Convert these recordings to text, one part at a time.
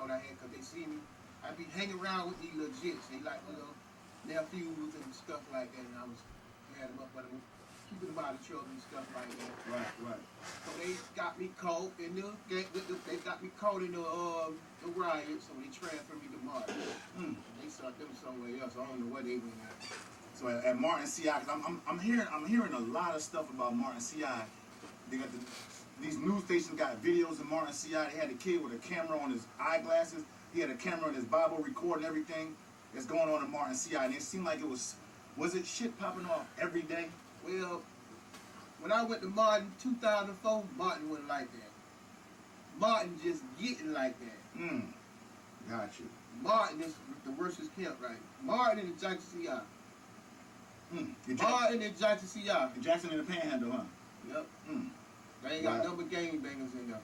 thought I had, because they see me. I be hanging around with these little jits. They like little nephews and stuff like that, and I was had them up, but I'm keeping them out of trouble and stuff like that. Right. So they got me caught in they got me caught in the riot, so they transferred me to Martin. They sent them somewhere else. I don't know where they went at. So at Martin CI, because I'm hearing a lot of stuff about Martin CI. They got these news stations got videos of Martin CI. They had a kid with a camera on his eyeglasses. He had a camera on his Bible recording everything that's going on in Martin CI. And it seemed like it was it shit popping off every day? Well, when I went to Martin 2004, Martin wasn't like that. Martin just getting like that. Got you. Martin is the worstest camp, right? Martin and Jackson CI. Martin and Jackson CI. And Jackson in the Panhandle, huh? Yep. They ain't got number game bangers in there.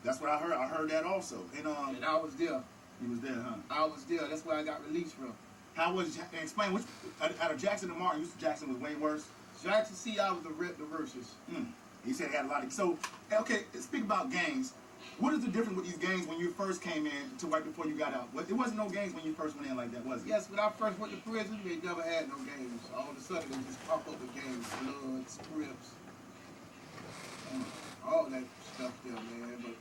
That's what I heard. I heard that also. And I was there. You was there, huh? I was there. That's where I got released from. How was explain which out of Jackson and Martin? Jackson was way worse. Jackson CI was the versus. He said he had a lot of. So okay, speak about gangs. What is the difference with these gangs when you first came in to right before you got out? It wasn't no gangs when you first went in like that, was it? Yes, when I first went to prison, they never had no games. All of a sudden, they just pop up with games, Bloods, Crips, all that stuff there, man. But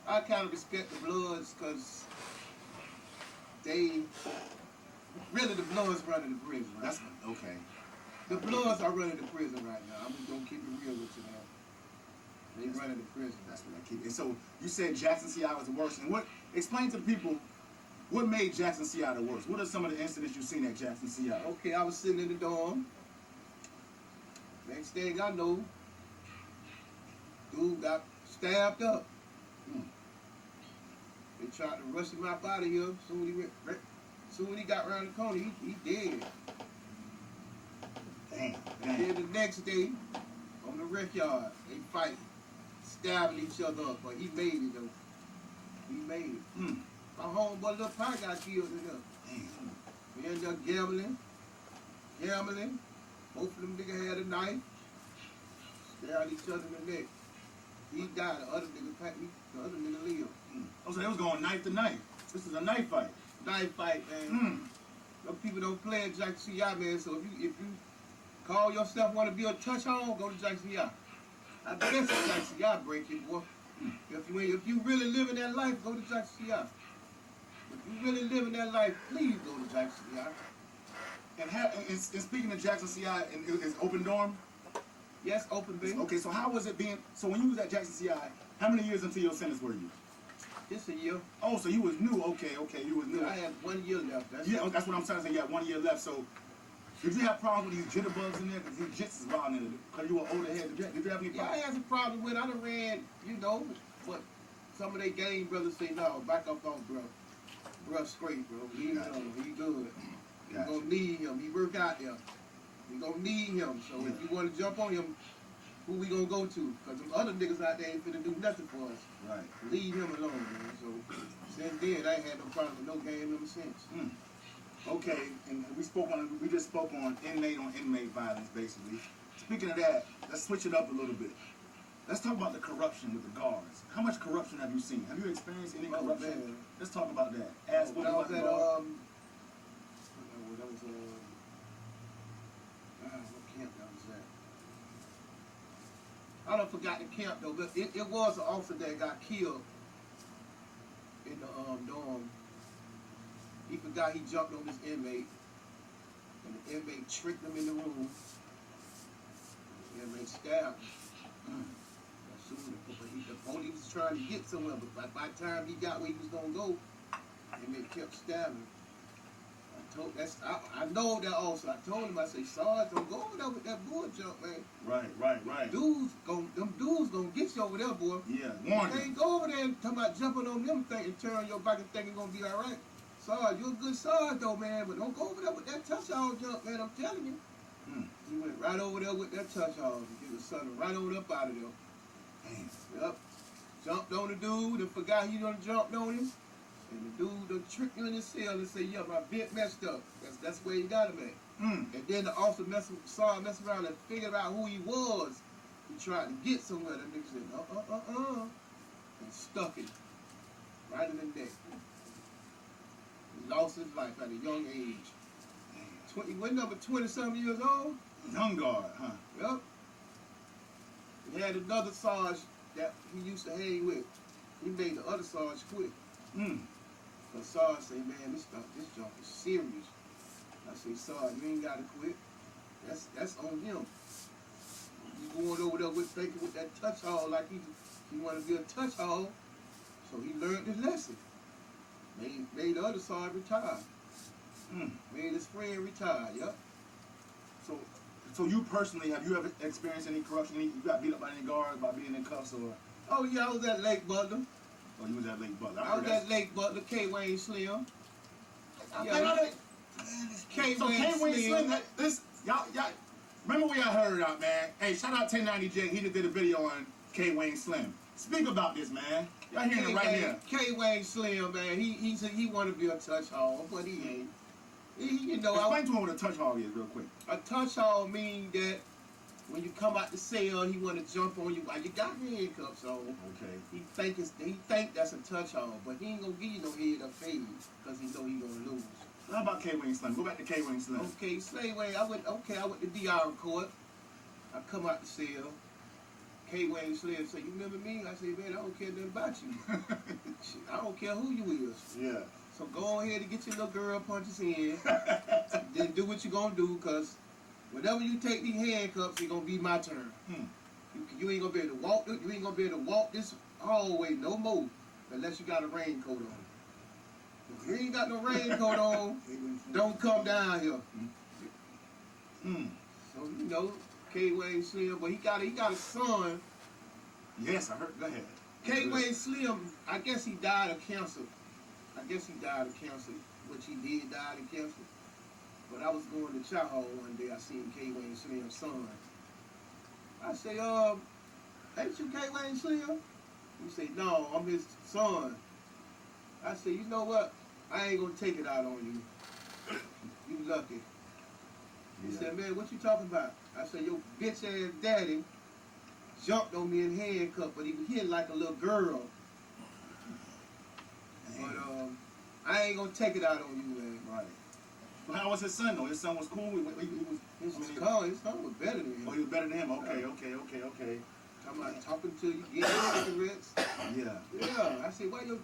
I kind of respect the Bloods because they really the Bloods running the prison. Right? That's okay. The Bloods are running the prison right now. I'm just gonna keep it real with you now. They running the prison. That's what I keep. And so you said Jackson CI was the worst. And explain to the people what made Jackson CI the worst? What are some of the incidents you've seen at Jackson CI? Okay, I was sitting in the dorm. Next thing I know, dude got stabbed up. They tried to rush him out of here. Soon he got around the corner, he dead. Damn. Then the next day, on the rec yard, they fighting, stabbing each other up, but he made it though. He made it. My homeboy Lil Pie got killed in there. We ended up gambling. Both of them niggas had a knife. Stabbed each other in the neck. He died. The other nigga lived. Oh, so they was going knife to knife. This is a knife fight. Knife fight, man. Those people don't play at Jackson CI, man. So if you call yourself want to be a touch home, go to Jackson CI. I guess Jackson CI break it, boy. If you really living that life, go to Jackson CI. If you really living that life, please go to Jackson CI. And speaking of Jackson CI, is open dorm? Yes, open, baby. Okay, so how was it being? So when you was at Jackson CI, how many years until your sentence were you? Just a year. Oh, so you was new. Okay, you was new. Yeah, I had 1 year left. That's what I'm trying to say. You had 1 year left. So did you have problems with these jitterbugs in there? Because these jits is wild in there. Because you were older head. Did you have any problems? Yeah, I had some problems with it. I done ran, but some of they gang brothers say, no, back up on bro. Bro straight, bro. He good. We gonna need him. He work out there. We gonna need him. So if you want to jump on him, who we gonna go to? Because them other niggas out there ain't finna do nothing for us. Right. Leave him alone, man. So since then, I ain't had no problem with no game ever since. Okay, and we just spoke on inmate violence, basically. Speaking of that, let's switch it up a little bit. Let's talk about the corruption with the guards. How much corruption have you seen? Have you experienced any corruption? Man. Let's talk about that. What camp that was at? I don't forgot the camp though, but it was an officer that got killed in the dorm. He forgot he jumped on this inmate, and the inmate tricked him in the room. The inmate stabbed him. The police was trying to get somewhere, but by the time he got where he was gonna go, the inmate kept stabbing. I know that also. I told him, I said, Sarge, don't go over there with that bull jump, man. Right. Them dudes gonna get you over there, boy. Yeah, warn you. Ain't go over there and talking about jumping on them thing and turn your back and thinking gonna be all right. Sarge, you a good Sarge though, man, but don't go over there with that touch-all jump, man. I'm telling you. He went right over there with that touch-all and get his son right over up out of there. Yep. Jumped on the dude and forgot he done jumped on him. And the dude done tricked him in his cell and said, yeah, my vent messed up. That's where he got him at. And then the officer saw him mess around and figured out who he was. He tried to get somewhere. That nigga said, and stuck him. right in the neck. He lost his life at a young age. He went number 20-something years old. Young guard, huh? Yep. He had another Sarge that he used to hang with. He made the other Sarge quit. But Sarge said, man, this junk is serious. I say, Sarge, you ain't gotta quit. That's on him. He's going over there thinking with that touch hall like he wanna be a touch hall. So he learned his lesson. Made the other Sarge retire. Made his friend retire, yep. So you personally, have you ever experienced any corruption? You got beat up by any guards by being in cuffs or? Oh yeah, I was at Lake Butler. Oh, you was at Lake Butler. I was at Lake Butler, K. Wayne Slim. K. So K. Wayne Slim, y'all, remember where y'all heard out, man? Hey, shout out 1090J. He just did a video on K. Wayne Slim. Speak about this, man. Y'all hearing it right here. K. Wayne Slim, man. He want to be a touch hall, but he ain't. Explain to him what a touch hog is, real quick. A touch hog means that when you come out the cell, he want to jump on you while you got handcuffs on. Okay. He think that's a touch hog, but he ain't gonna give you no head up fade because he know he gonna lose. How about K. Wayne Slim? Go back to K. Wayne Slim. Okay, Slayway. I went to DR court. I come out the cell. K. Wayne Slim say, "You remember me?" I say, "Man, I don't care nothing about you. Shit, I don't care who you is." Yeah. So go ahead and get your little girl punches in. Then do what you gonna do, cause whenever you take these handcuffs, it's gonna be my turn. You ain't gonna be able to walk. You ain't gonna be able to walk this hallway no more unless you got a raincoat on. If you ain't got no raincoat on, don't come down here. So you know, K. Wayne Slim, but he got a son. Yes, I heard. Go ahead. K. Wayne Slim, I guess he died of cancer. Which he did die of cancer. But I was going to chow hall one day. I seen K. Wayne Slim's son. I say, ain't you K. Wayne Slim? He say, no, I'm his son. I say, you know what? I ain't gonna take it out on you. You lucky. He said, man, what you talking about? I said, your bitch ass daddy jumped on me in handcuffs, but he was hitting like a little girl. But I ain't gonna take it out on you, man. Right. Well, how was his son though? His son was cool. His son was better than him. Oh, he was better than him. Okay. I'm like talking to you, getting cigarettes. Yeah. Yeah. I said, why your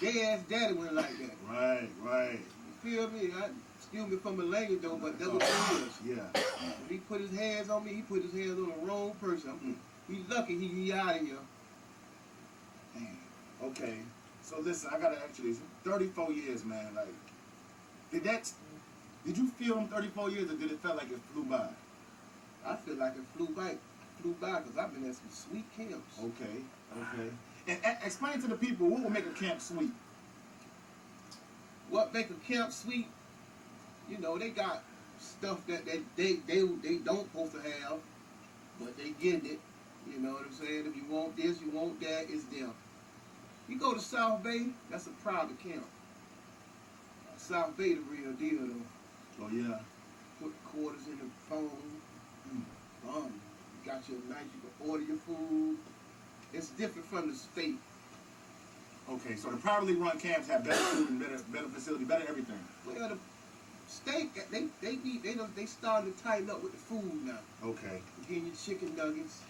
gay ass daddy went like that? Right. You feel me? Excuse me for my language though, but that was it. Yeah. When he put his hands on me, he put his hands on the wrong person. He's lucky he out of here. Damn. Okay. So listen, I gotta ask you this: 34 years, man. Like, did you feel them 34 years, or did it feel like it flew by? I feel like it flew by because I've been at some sweet camps. Okay. And explain to the people what would make a camp sweet. What make a camp sweet? You know, they got stuff that they don't supposed to have, but they getting it. You know what I'm saying? If you want this, you want that, it's them. You go to South Bay, that's a private camp. South Bay, the real deal, though. Oh, yeah. Put quarters in the phone. You got your night, you can order your food. It's different from the state. Okay, so the privately run camps have better food and better facility, better everything. Well, the state, they starting to tighten up with the food now. Okay. You're getting your chicken nuggets.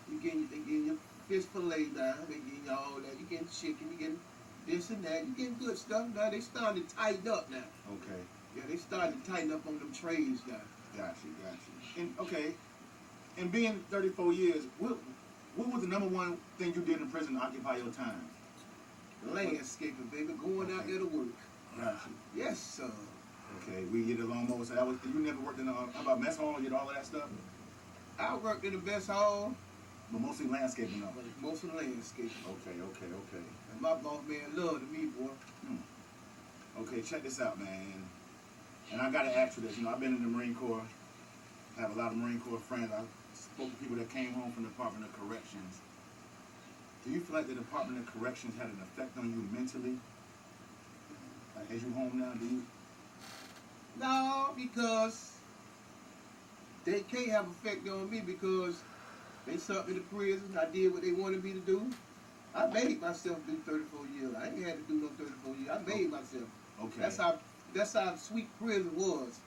They getting your fish fillet now. They getting you all that. You're getting chicken. You're getting this and that. You're getting good stuff now. They starting to tighten up now. Okay. Yeah, they starting to tighten up on them trays now. Got you. And okay, and being 34 years, what was the number one thing you did in prison to occupy your time? Landscaping, baby. Going out there to work. Got you. Yes, sir. Okay, we get a lawnmower. So you never worked in how about mess hall? You did all of that stuff? I worked in the best hall. But mostly landscaping though. Mostly landscaping. Okay. And my boss man loved me, boy. Okay, check this out, man. And I gotta ask you this. You know, I've been in the Marine Corps. I have a lot of Marine Corps friends. I spoke to people that came home from the Department of Corrections. Do you feel like the Department of Corrections had an effect on you mentally? Like, as you home now, do you? No, because they can't have effect on me because they sent me to prison. I did what they wanted me to do. I made myself do 34 years. I ain't ain't had to do no 34 years. I made myself. Okay. That's how sweet prison was.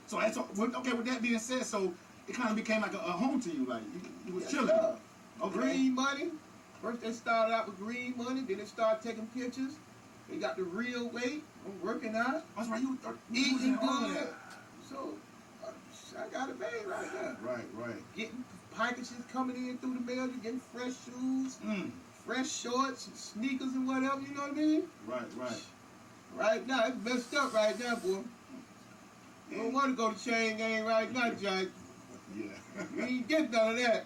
So okay. With that being said, so it kind of became like a home to you, like you was Yes, chilling. sir. Okay. Green money. First they started out with green money, then they started taking pictures. They got the real weight. I'm working out, That's right. You eating all of good. that. So I got it made right there. Right. Getting packages coming in through the mail. You getting fresh shoes, fresh shorts, sneakers, and whatever. You know what I mean? Right. Right now, it's messed up right now, boy. You don't want to go to chain gang right now, Jack. Yeah. You ain't get none of that.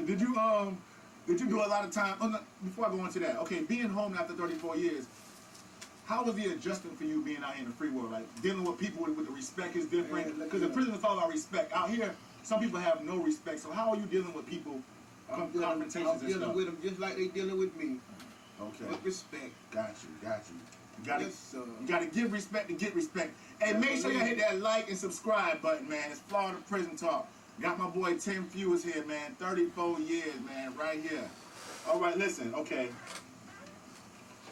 Did you do a lot of time? Oh, no, before I go into that, okay, being home after 34 years, how was the adjustment for you being out here in the free world? Like dealing with people with the respect is different because in prison it's all about respect. Out here, some people have no respect. So how are you dealing with people? I'm Confrontations and dealing stuff. with them just like they dealing with me. Okay. With respect. Got you. Yes, sir. You gotta give respect to get respect. Hey, make sure you hit that like and subscribe button, man. It's Florida Prison Talk. Got my boy Tim Fewers here, man. 34 years, man, right here. All right, listen, okay.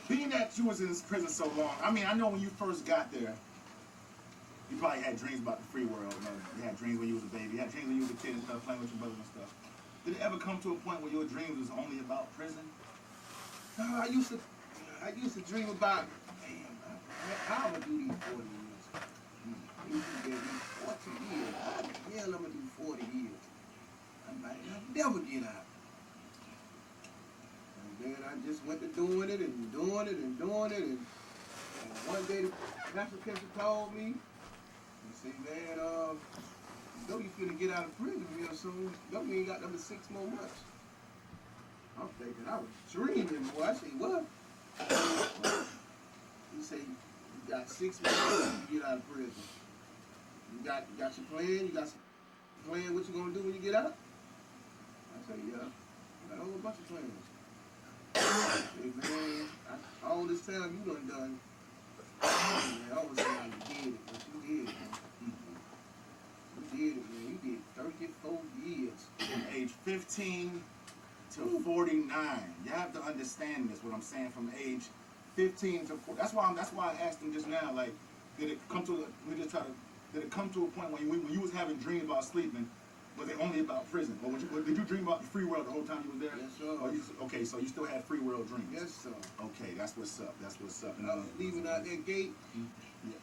Being that you was in this prison so long, I mean, I know when you first got there, you probably had dreams about the free world. You know, you had dreams when you was a baby. You had dreams when you was a kid and stuff, playing with your brothers and stuff. Did it ever come to a point where your dreams was only about prison? No, I used to dream about, damn, how I'm gonna do these 40 years. I used to get these 40 years. How the hell I'm gonna do 40 years? I'm like, I'll never get out. And then I just went to doing it. And one day the master catcher called me and said, man, you know you finna get out of prison real soon. That mean you got number 6 more months. I'm thinking I was dreaming, boy. I say, what? He said, you got 6 more months to get out of prison. You got your plan? You got some plan what you gonna do when you get out? I said, yeah. I got a whole bunch of plans. Hey, man, all this time you done. Man, I always say how you did it, but you did it, man. You did it, man. You did 34 years. From age 15 to 49. You have to understand this, what I'm saying, from age 15 to 40. That's why I asked him just now, like, did it come to a point when you was having dreams about sleeping, was it only about prison? Or did you dream about the free world the whole time you was there? Yes, sir. Okay, so you still had free world dreams? Yes, sir. Okay, that's what's up. And I was leaving out that gate. Yeah.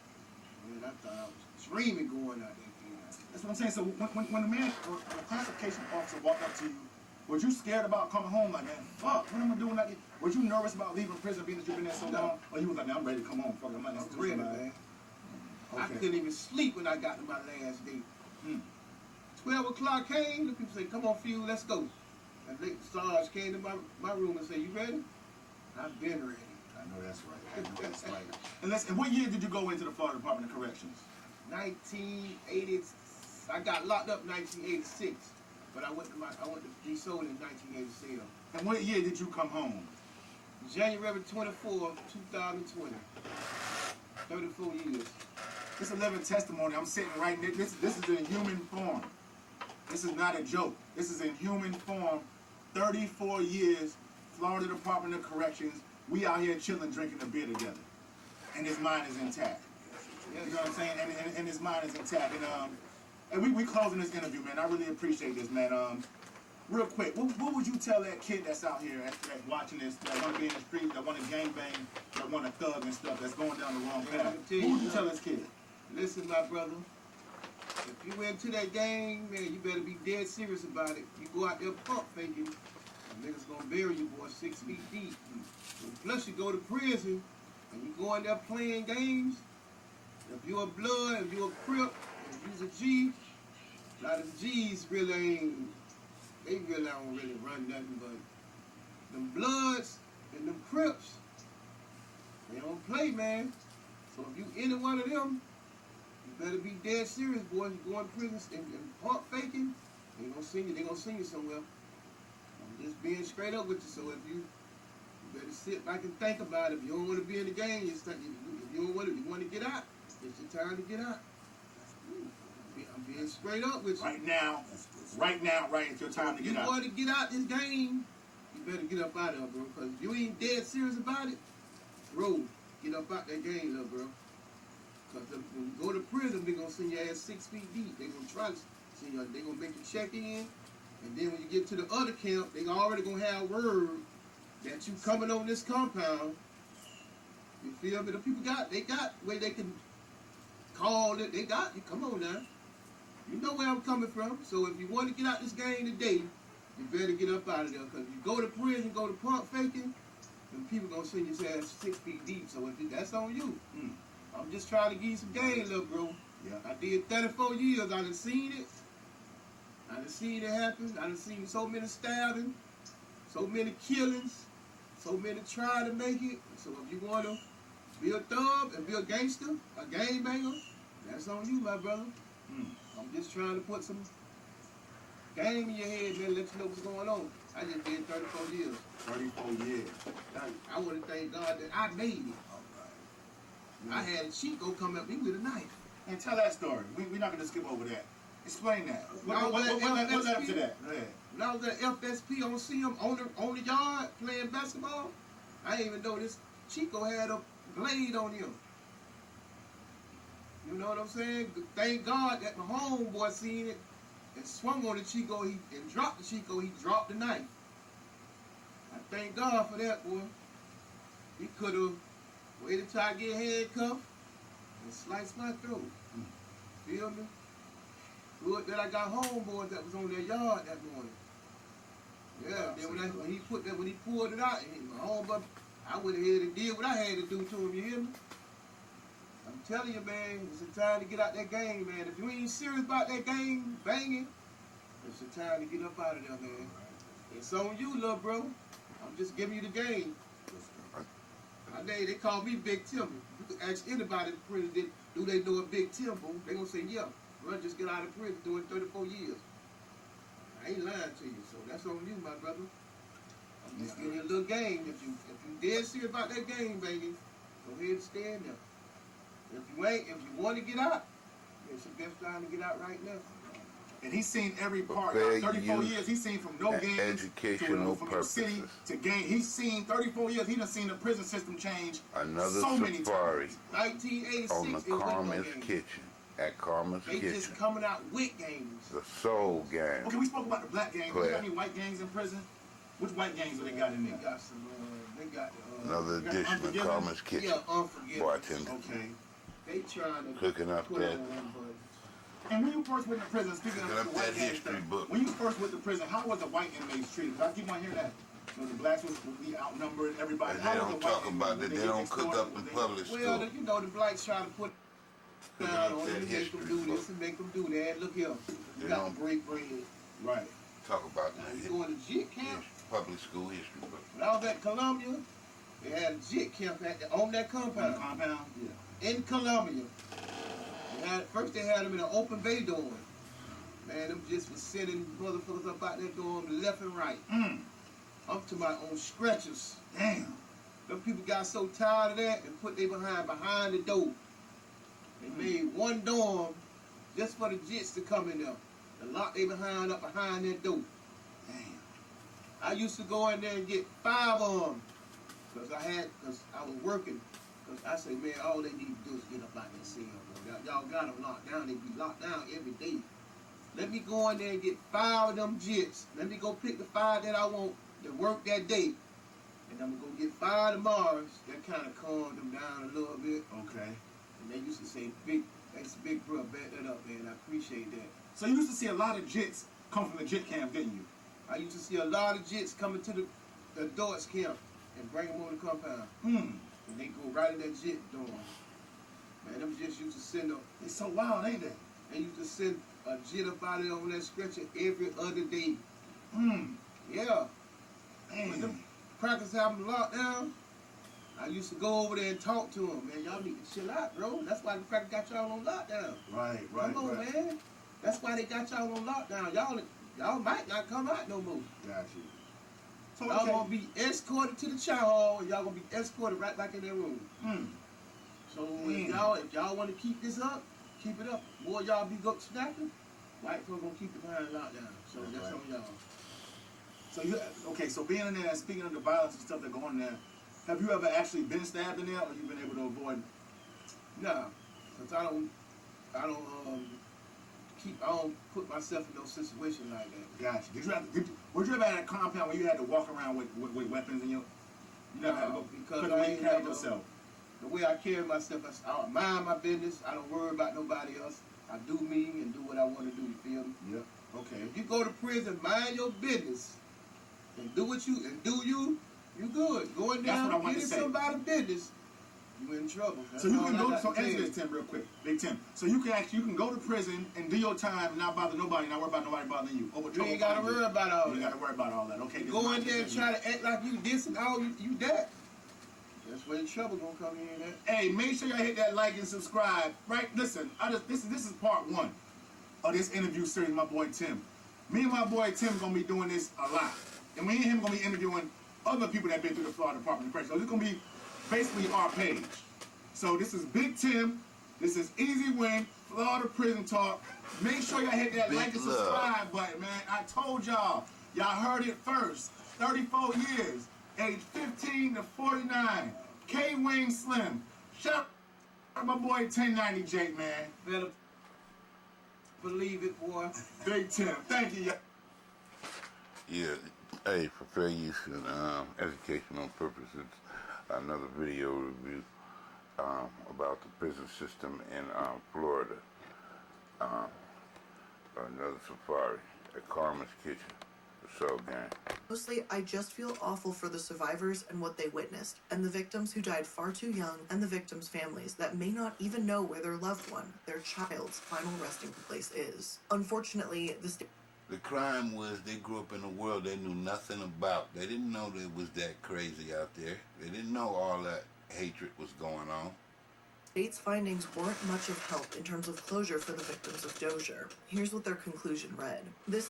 Man, I thought I was dreaming going out that gate. That's what I'm saying. So when the man, when the classification officer walked up to you, was you scared about coming home? Like, man, fuck, what am I doing out here? Was you nervous about leaving prison, being that you've been there so long? Or you was like, man, I'm ready to come home. Fuck, I'm not I was ready, man. Okay. I couldn't even sleep when I got to my last day. 12 o'clock came, the people say, come on, Few, let's go. And the Sarge came to my room and said, you ready? I've been ready. I know that's right. And what year did you go into the Florida Department of Corrections? 1980. I got locked up in 1986, but I went to be sold in 1987. And what year did you come home? January 24, 2020. 34 years. It's a living testimony. I'm sitting right there. This is in human form. This is not a joke. This is in human form. 34 years, Florida Department of Corrections. We out here chilling, drinking a beer together. And his mind is intact. You know what I'm saying? And his mind is intact. And we closing this interview, man. I really appreciate this, man. Real quick, what would you tell that kid that's out here that's watching this, that want to be in the street, that want to gangbang, that want to thug and stuff, that's going down the wrong path? What would you tell this kid? Listen, my brother. If you into that game, man, you better be dead serious about it. You go out there pump faking, the niggas gonna bury you, boy, 6 feet deep. And plus, you go to prison, and you go in there playing games. If you're a blood, if you're a crip, if you're a G, a lot of G's really don't really run nothing, but them bloods and them crips, they don't play, man. So if you any one of them, you better be dead serious, boys. You go in prison and pump faking, they gonna send you somewhere. I'm just being straight up with you. So if you better sit back and think about it. If you don't want to be in the game, if you want to get out, it's your time to get out. I'm being straight up with you. Right now, it's your time to get out. If you want to get out this game, you better get up out of it, bro. Because if you ain't dead out that game, little bro. Because when you go to prison, they're going to send your ass 6 feet deep. They're going to try to send you, they're going to make you check in. And then when you get to the other camp, they already going to have word that you coming on this compound. You feel me? The people they got where they can call it. They got you. Come on now. You know where I'm coming from. So if you want to get out this game today, you better get up out of there. Because if you go to prison, go to pump faking, then people going to send your ass 6 feet deep. So that's on you. I'm just trying to give you some game, little bro. Yeah. I did 34 years. I done seen it. I done seen it happen. I done seen so many stabbing, so many killings, so many trying to make it. So if you want to be a thug and be a gangster, a gang banger, that's on you, my brother. I'm just trying to put some game in your head, man, let you know what's going on. I just did 34 years. 34 years. I want to thank God that I made it. I had a Chico come at me with a knife. And tell that story. We're not going to skip over that. Explain that. What led up to that? Go ahead. When I was at FSP on CM on the yard playing basketball, I didn't even know this Chico had a blade on him. You know what I'm saying? Thank God that my homeboy seen it and swung on the Chico and dropped the Chico. He dropped the knife. I thank God for that, boy. He could have waited till I get handcuffed and sliced my throat. Feel me? Good that I got homeboys that was on their yard that morning. Yeah, then when he pulled it out, and my homeboy, I went ahead and did what I had to do to him, you hear me? I'm telling you, man, it's a time to get out that game, man. If you ain't serious about that game banging, it's a time to get up out of there, man. It's on you, little bro. I'm just giving you the game. They call me Big Timber. You can ask anybody in prison, do they know a Big Timber? They gonna say, yeah. Bro, just get out of prison doing 34 years. I ain't lying to you, so that's on you, my brother. I'm just giving you a little game. If you dead serious about that game, baby, go ahead and stay in there. If you want to get out, it's the best time to get out right now. And he's seen every part. Fair 34 use years, he's seen from no games educational from your city purposes. to game. He's seen 34 years. He done seen the prison system change Another so many safari times. 1986 on the it wasn't no Karma's games. Kitchen. At Karma's They Kitchen. just coming out with games. The Soul Gang. Okay, we spoke about the black gangs. Go Do you got ahead. any white gangs in prison? Which white gangs do they got in They there? got some. They got. Another got edition of Unforgiven? Karma's Kitchen. Yeah, Unforgiven. Bartender. Okay. They trying to Cooking up put that. on one, but And when you first went to prison, speaking of Looking the up white that gang history stuff, book. when you first went to prison, how was the white inmates treated? Because I keep on hearing that. You know, the blacks would be outnumbered, everybody. And How they was don't the white talk inmates? about Did that. They get don't cook extorted? up in public well, school. you know, the blacks try to put Cooking down up on that them, make them history do book. this and make them do that. Look here, They you got don't- to break bread. Right. Talk about Now, that. you going to JIT camp? Public school history book. When I was at Columbia, they had a JIT camp on that On the compound. compound? Yeah. In Columbia. First they had them in an open bay dorm. Man, them just was sending motherfuckers up out that dorm left and right. I'm talking about on stretchers. Damn. Them people got so tired of that and put they behind the door. They made one dorm just for the jits to come in there. And lock they behind that door. Damn. I used to go in there and get 5 of them. Because I was working. Because I say, man, all they need to do is get up out that cell. Y'all got them locked down. They be locked down every day. Let me go in there and get 5 of them jits. Let me go pick the 5 that I want to work that day. And I'm going to go get 5 tomorrow. That kind of calmed them down a little bit. Okay. And they used to say, thanks, big bro, back that up, man. I appreciate that. So you used to see a lot of jits come from the jit camp, didn't you? I used to see a lot of jits coming to the adults camp and bring them on the compound. And they go right in that jit dorm. Man, them jits used to send them. It's so wild, ain't they? They used to send a jit up out there on that stretcher every other day. Yeah. When them crackers have them locked down, I used to go over there and talk to them. Man, y'all need to chill out, bro. That's why the crackers got y'all on lockdown. Right. Come on, man. That's why they got y'all on lockdown. Y'all might not come out no more. Got you. So, Y'all gonna be escorted to the chow hall, and y'all gonna be escorted right back in their room. So if y'all want to keep this up, keep it up. Boy, y'all be go snapping, white folks gonna keep it behind lockdown. So that's on y'all. So so being in there and speaking of the violence and stuff that go on there, Have you ever actually been stabbed in there, or you been able to avoid? Nah, cause I don't put myself in no situation like that. Gotcha. Were you ever at a compound where you had to walk around with weapons in your? You never had to go Because the I way you ain't carry never, yourself. the way I carry myself, I mind my business. I don't worry about nobody else. I do me and do what I want to do. You feel me? Yep. Okay. If you go to prison, mind your business and do what you you good. Going That's down, what I wanted to getting say. somebody's business, you in trouble. So you all can I go. got So to tell answer you. this, Tim, real quick, Big Tim. So you can go to prison and do your time, and not bother nobody, not worry about nobody bothering you. You ain't gotta worry about all You that. ain't gotta worry about all that. Okay. Go in there and try to act like you this and all you that. That's where the trouble gonna come in at. Hey, make sure y'all hit that like and subscribe. Right? Listen, this is part 1 of this interview series, my boy Tim. Me and my boy Tim gonna be doing this a lot, and me and him gonna be interviewing other people that been through the Florida Department of Corrections. So this gonna be basically our page. So this is Big Tim. This is Easy Win, Florida Prison Talk. Make sure y'all hit that Big like and love. subscribe button, man. I told y'all. Y'all heard it first. 34 years, age 15 to 49. K-Wing Slim. Shout out to my boy 1090 Jake, man. Better believe it, boy. Big Tim. Thank you, y'all. Yeah. Hey, for fair use and educational purposes, another video review about the prison system in Florida. Another safari at Carmen's Kitchen. So, gang. Mostly, I just feel awful for the survivors and what they witnessed, and the victims who died far too young, and the victims' families that may not even know where their loved one, their child's final resting place is. Unfortunately, The crime was they grew up in a world they knew nothing about. They didn't know that it was that crazy out there. They didn't know all that hatred was going on. state's findings weren't much of help in terms of closure for the victims of Dozier. Here's what their conclusion read. This